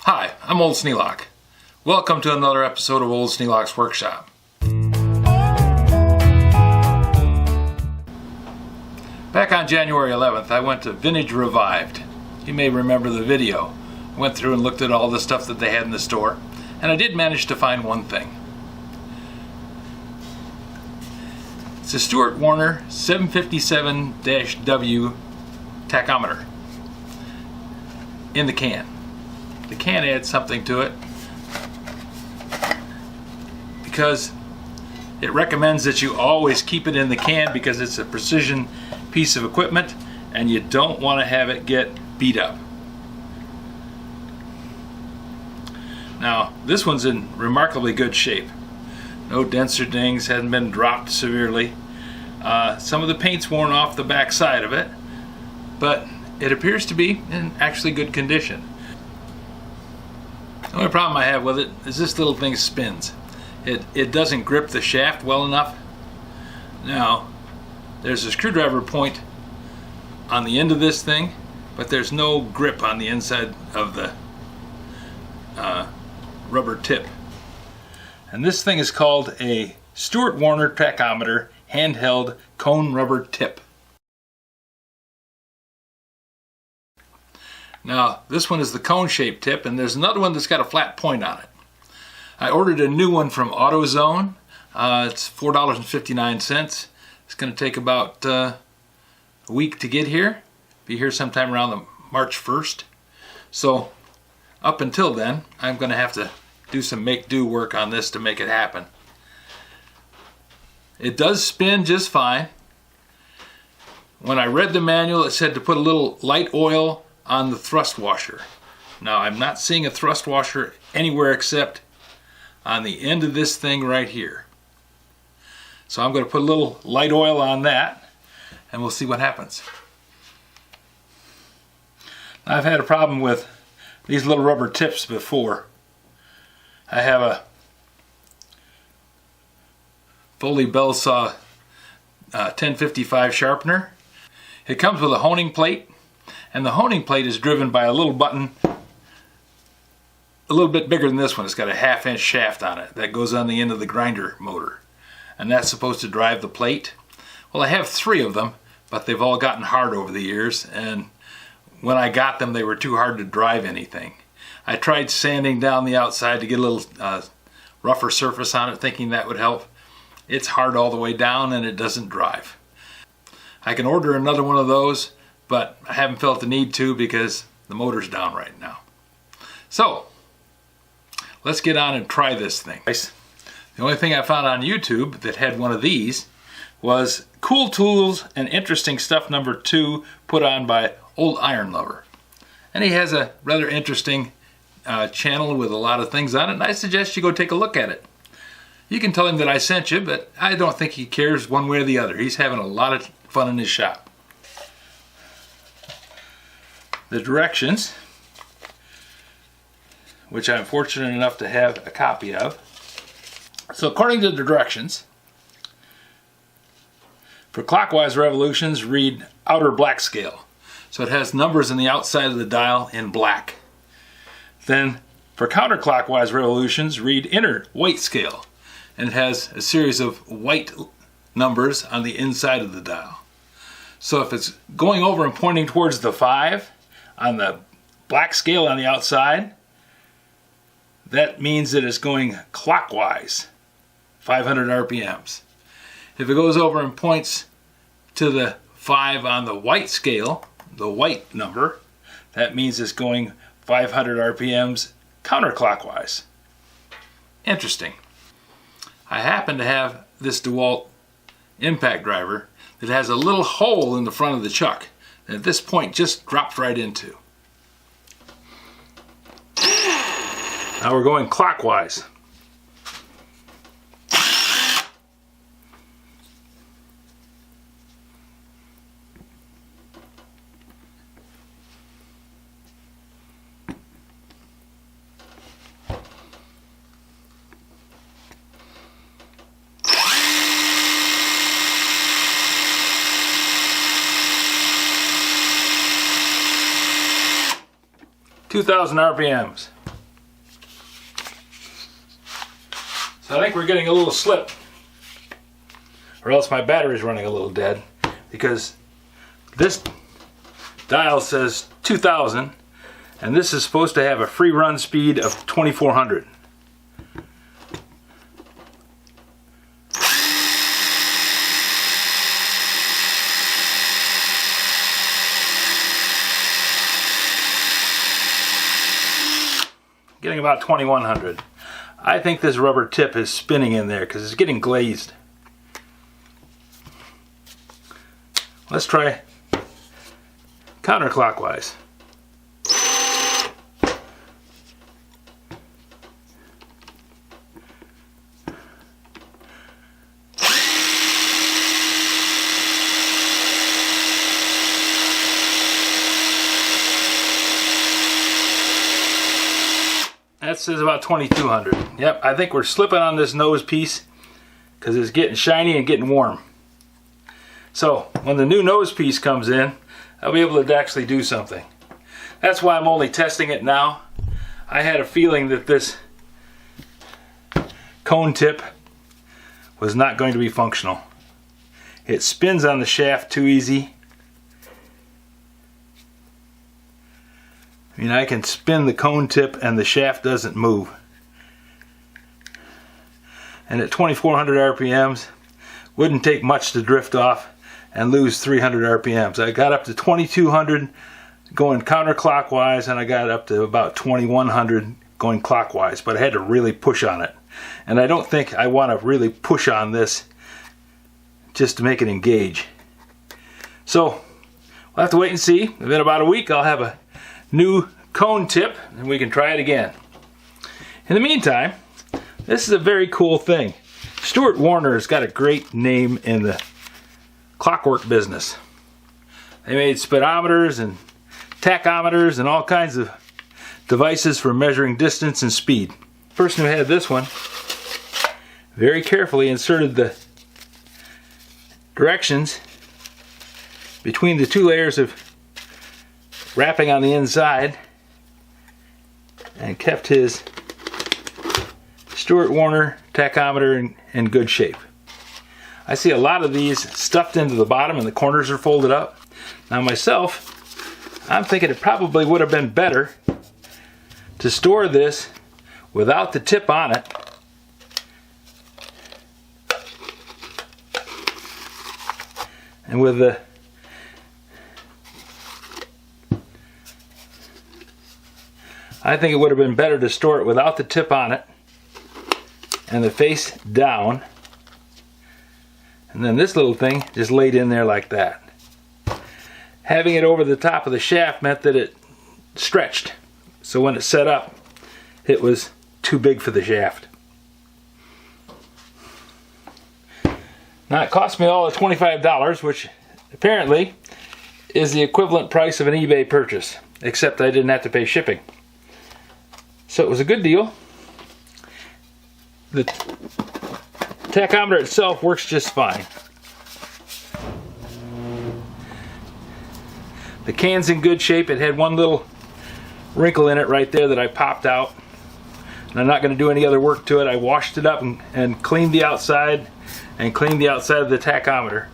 Hi, I'm Old Sneelock. Welcome to another episode of Old Sneelock's Workshop. Back on January 11th, I went to Vintage Revived. You may remember the video. I went through and looked at all the stuff that they had in the store, and I did manage to find one thing. It's a Stewart Warner 757-W tachometer in the can. The can adds something to it because it recommends that you always keep it in the can because it's a precision piece of equipment and you don't want to have it get beat up. Now this one's in remarkably good shape. No dents or dings, hasn't been dropped severely. Some of the paint's worn off the back side of it, but it appears to be in actually good condition. The only problem I have with it is this little thing spins. It doesn't grip the shaft well enough. Now, there's a screwdriver point on the end of this thing, but there's no grip on the inside of the rubber tip. And this thing is called a Stewart Warner tachometer handheld cone rubber tip. Now, this one is the cone-shaped tip, and there's another one that's got a flat point on it. I ordered a new one from AutoZone. It's $4.59. It's going to take about a week to get here. Be here sometime around the March 1st. So, up until then, I'm going to have to do some make-do work on this to make it happen. It does spin just fine. When I read the manual, it said to put a little light oil on the thrust washer. Now I'm not seeing a thrust washer anywhere except on the end of this thing right here. So I'm going to put a little light oil on that and we'll see what happens. I've had a problem with these little rubber tips before. I have a Foley Bell Saw 1055 sharpener. It comes with a honing plate, and the honing plate is driven by a little button a little bit bigger than this one. It's got a 1/2 inch shaft on it that goes on the end of the grinder motor, and that's supposed to drive the plate. Well, I have 3 of them, but they've all gotten hard over the years, and when I got them they were too hard to drive anything. I tried sanding down the outside to get a little rougher surface on it, thinking that would help. It's hard all the way down and it doesn't drive. I can order another one of those, but I haven't felt the need to because the motor's down right now. So, let's get on and try this thing. The only thing I found on YouTube that had one of these was Cool Tools and Interesting Stuff number 2 put on by Old Iron Lover. And he has a rather interesting channel with a lot of things on it, and I suggest you go take a look at it. You can tell him that I sent you, but I don't think he cares one way or the other. He's having a lot of fun in his shop. The directions, which I'm fortunate enough to have a copy of. So according to the directions, for clockwise revolutions, read outer black scale. So it has numbers on the outside of the dial in black. Then for counterclockwise revolutions, read inner white scale. And it has a series of white numbers on the inside of the dial. So if it's going over and pointing towards the 5 on the black scale on the outside, that means that it's going clockwise, 500 RPMs. If it goes over and points to the 5 on the white scale, the white number, that means it's going 500 RPMs counterclockwise. Interesting. I happen to have this DeWalt impact driver that has a little hole in the front of the chuck that at this point just dropped right into. Now we're going clockwise. 2,000 RPMs. So I think we're getting a little slip, or else my battery's running a little dead, because this dial says 2000 and this is supposed to have a free run speed of 2400. Getting about 2100. I think this rubber tip is spinning in there because it's getting glazed. Let's try counterclockwise. That says about 2200. Yep, I think we're slipping on this nose piece because it's getting shiny and getting warm. So when the new nose piece comes in, I'll be able to actually do something. That's why I'm only testing it now. I had a feeling that this cone tip was not going to be functional. It spins on the shaft too easy. I mean, I can spin the cone tip and the shaft doesn't move. And at 2400 RPMs, wouldn't take much to drift off and lose 300 RPMs. I got up to 2200 going counterclockwise, and I got up to about 2100 going clockwise, but I had to really push on it. And I don't think I want to really push on this just to make it engage. So we'll have to wait and see. In about a week I'll have a new cone tip and we can try it again. In the meantime, this is a very cool thing. Stewart Warner has got a great name in the clockwork business. They made speedometers and tachometers and all kinds of devices for measuring distance and speed. The person who had this one very carefully inserted the directions between the two layers of wrapping on the inside and kept his Stewart Warner tachometer in good shape. I see a lot of these stuffed into the bottom and the corners are folded up. Now myself, I'm thinking it probably would have been better to store this without the tip on it and with the I think it would have been better to store it without the tip on it and the face down, and then this little thing just laid in there like that. Having it over the top of the shaft meant that it stretched, so when it set up it was too big for the shaft. Now it cost me all of $25, which apparently is the equivalent price of an eBay purchase, except I didn't have to pay shipping. So it was a good deal. The tachometer itself works just fine. The can's in good shape. It had one little wrinkle in it right there that I popped out. And I'm not going to do any other work to it. I washed it up and cleaned the outside and cleaned the outside of the tachometer.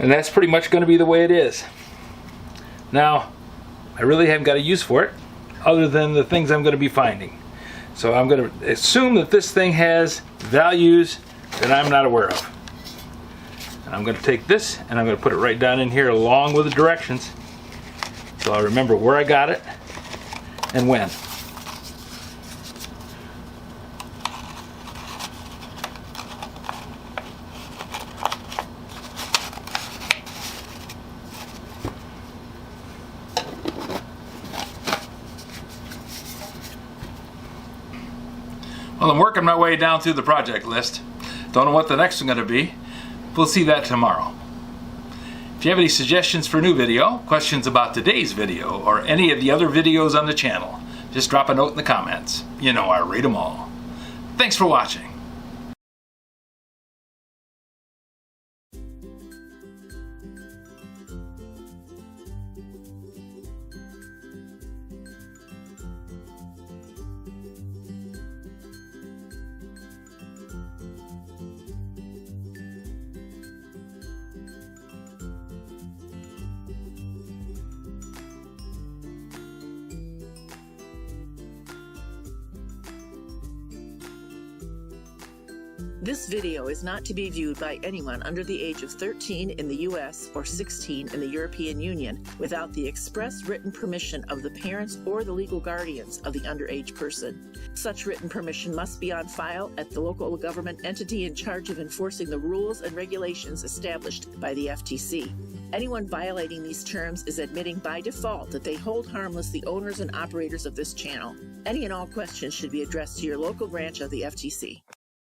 And that's pretty much going to be the way it is. Now, I really haven't got a use for it other than the things I'm going to be finding. So I'm going to assume that this thing has values that I'm not aware of. And I'm going to take this and I'm going to put it right down in here along with the directions so I'll remember where I got it and when. Well, I'm working my way down through the project list. Don't know what the next one's going to be. We'll see that tomorrow. If you have any suggestions for a new video, questions about today's video, or any of the other videos on the channel, just drop a note in the comments. You know I read them all. Thanks for watching. This video is not to be viewed by anyone under the age of 13 in the U.S. or 16 in the European Union without the express written permission of the parents or the legal guardians of the underage person. Such written permission must be on file at the local government entity in charge of enforcing the rules and regulations established by the FTC. Anyone violating these terms is admitting by default that they hold harmless the owners and operators of this channel. Any and all questions should be addressed to your local branch of the FTC.